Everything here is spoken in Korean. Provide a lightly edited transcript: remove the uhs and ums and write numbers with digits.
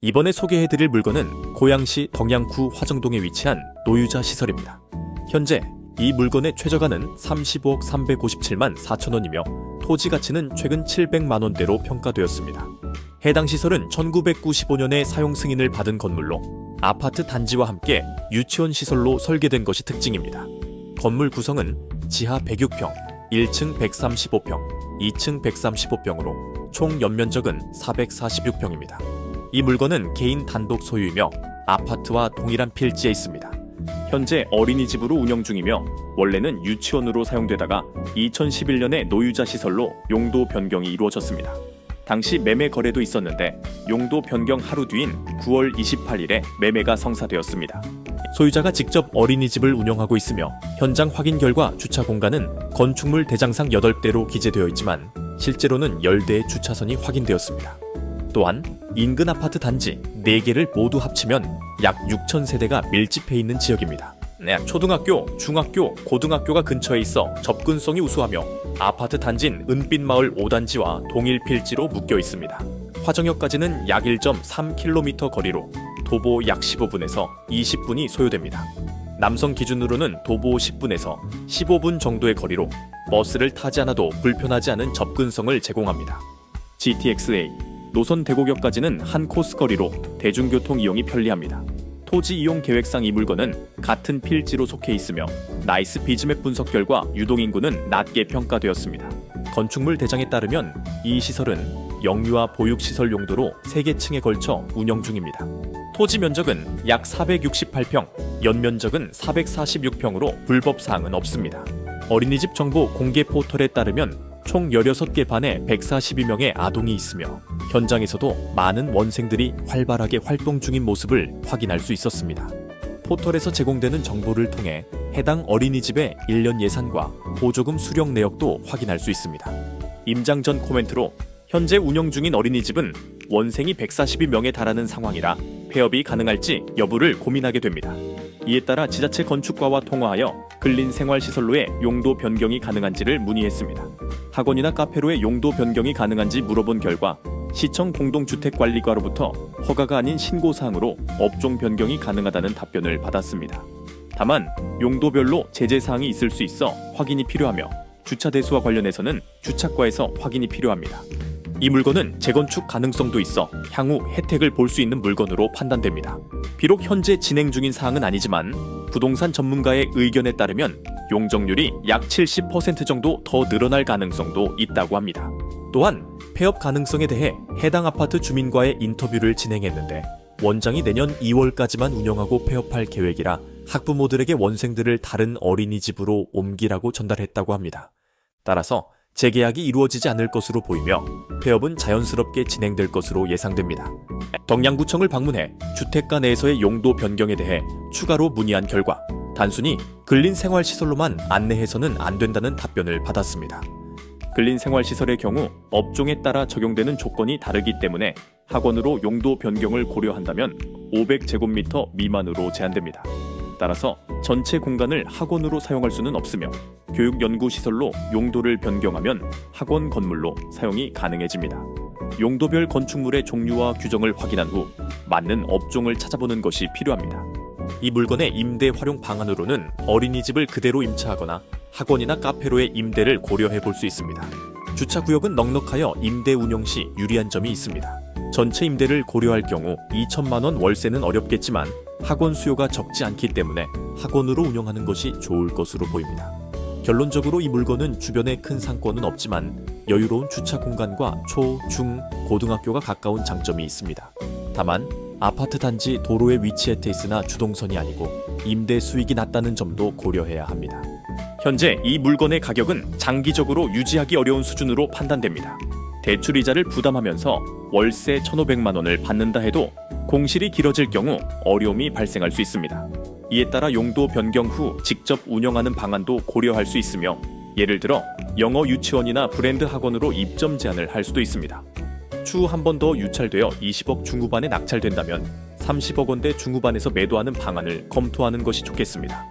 이번에 소개해드릴 물건은 고양시 덕양구 화정동에 위치한 노유자 시설입니다. 현재 이 물건의 최저가는 35억 357만 4천원이며 토지 가치는 최근 700만원대로 평가되었습니다. 해당 시설은 1995년에 사용 승인을 받은 건물로 아파트 단지와 함께 유치원 시설로 설계된 것이 특징입니다. 건물 구성은 지하 106평, 1층 135평, 2층 135평으로 총 연면적은 446평입니다. 이 물건은 개인 단독 소유이며 아파트와 동일한 필지에 있습니다. 현재 어린이집으로 운영 중이며 원래는 유치원으로 사용되다가 2011년에 노유자 시설로 용도 변경이 이루어졌습니다. 당시 매매 거래도 있었는데 용도 변경 하루 뒤인 9월 28일에 매매가 성사되었습니다. 소유자가 직접 어린이집을 운영하고 있으며 현장 확인 결과 주차 공간은 건축물 대장상 8대로 기재되어 있지만 실제로는 10대의 주차선이 확인되었습니다. 또한 인근 아파트 단지 4개를 모두 합치면 약 6,000세대가 밀집해 있는 지역입니다. 초등학교, 중학교, 고등학교가 근처에 있어 접근성이 우수하며 아파트 단지인 은빛마을 5단지와 동일 필지로 묶여 있습니다. 화정역까지는 약 1.3km 거리로 도보 약 15분에서 20분이 소요됩니다. 남성 기준으로는 도보 10분에서 15분 정도의 거리로 버스를 타지 않아도 불편하지 않은 접근성을 제공합니다. GTX-A 노선 대곡역까지는 한 코스 거리로 대중교통 이용이 편리합니다. 토지 이용 계획상 이 물건은 같은 필지로 속해 있으며 나이스 비즈맵 분석 결과 유동인구는 낮게 평가되었습니다. 건축물 대장에 따르면 이 시설은 영유아 보육시설 용도로 3개 층에 걸쳐 운영 중입니다. 토지 면적은 약 468평, 연면적은 446평으로 불법 사항은 없습니다. 어린이집 정보 공개 포털에 따르면 총 16개 반에 142명의 아동이 있으며 현장에서도 많은 원생들이 활발하게 활동 중인 모습을 확인할 수 있었습니다. 포털에서 제공되는 정보를 통해 해당 어린이집의 1년 예산과 보조금 수령 내역도 확인할 수 있습니다. 임장 전 코멘트로 현재 운영 중인 어린이집은 원생이 142명에 달하는 상황이라 폐업이 가능할지 여부를 고민하게 됩니다. 이에 따라 지자체 건축과와 통화하여 근린생활시설로의 용도 변경이 가능한지를 문의했습니다. 학원이나 카페로의 용도 변경이 가능한지 물어본 결과 시청 공동주택관리과로부터 허가가 아닌 신고사항으로 업종 변경이 가능하다는 답변을 받았습니다. 다만 용도별로 제재사항이 있을 수 있어 확인이 필요하며 주차 대수와 관련해서는 주차과에서 확인이 필요합니다. 이 물건은 재건축 가능성도 있어 향후 혜택을 볼 수 있는 물건으로 판단됩니다. 비록 현재 진행 중인 사항은 아니지만 부동산 전문가의 의견에 따르면 용적률이 약 70% 정도 더 늘어날 가능성도 있다고 합니다. 또한 폐업 가능성에 대해 해당 아파트 주민과의 인터뷰를 진행했는데 원장이 내년 2월까지만 운영하고 폐업할 계획이라 학부모들에게 원생들을 다른 어린이집으로 옮기라고 전달했다고 합니다. 따라서 재계약이 이루어지지 않을 것으로 보이며 폐업은 자연스럽게 진행될 것으로 예상됩니다. 덕양구청을 방문해 주택가 내에서의 용도 변경에 대해 추가로 문의한 결과 단순히 근린생활시설로만 안내해서는 안 된다는 답변을 받았습니다. 근린생활시설의 경우 업종에 따라 적용되는 조건이 다르기 때문에 학원으로 용도 변경을 고려한다면 500제곱미터 미만으로 제한됩니다. 따라서 전체 공간을 학원으로 사용할 수는 없으며 교육연구시설로 용도를 변경하면 학원 건물로 사용이 가능해집니다. 용도별 건축물의 종류와 규정을 확인한 후 맞는 업종을 찾아보는 것이 필요합니다. 이 물건의 임대 활용 방안으로는 어린이집을 그대로 임차하거나 학원이나 카페로의 임대를 고려해 볼 수 있습니다. 주차구역은 넉넉하여 임대 운영 시 유리한 점이 있습니다. 전체 임대를 고려할 경우 2천만 원 월세는 어렵겠지만 학원 수요가 적지 않기 때문에 학원으로 운영하는 것이 좋을 것으로 보입니다. 결론적으로 이 물건은 주변에 큰 상권은 없지만 여유로운 주차 공간과 초, 중, 고등학교가 가까운 장점이 있습니다. 다만 아파트 단지 도로에 위치해 있으나 주동선이 아니고 임대 수익이 낮다는 점도 고려해야 합니다. 현재 이 물건의 가격은 장기적으로 유지하기 어려운 수준으로 판단됩니다. 대출이자를 부담하면서 월세 1,500만 원을 받는다 해도 공실이 길어질 경우 어려움이 발생할 수 있습니다. 이에 따라 용도 변경 후 직접 운영하는 방안도 고려할 수 있으며 예를 들어 영어 유치원이나 브랜드 학원으로 입점 제한을 할 수도 있습니다. 추후 한 번 더 유찰되어 20억 중후반에 낙찰된다면 30억 원대 중후반에서 매도하는 방안을 검토하는 것이 좋겠습니다.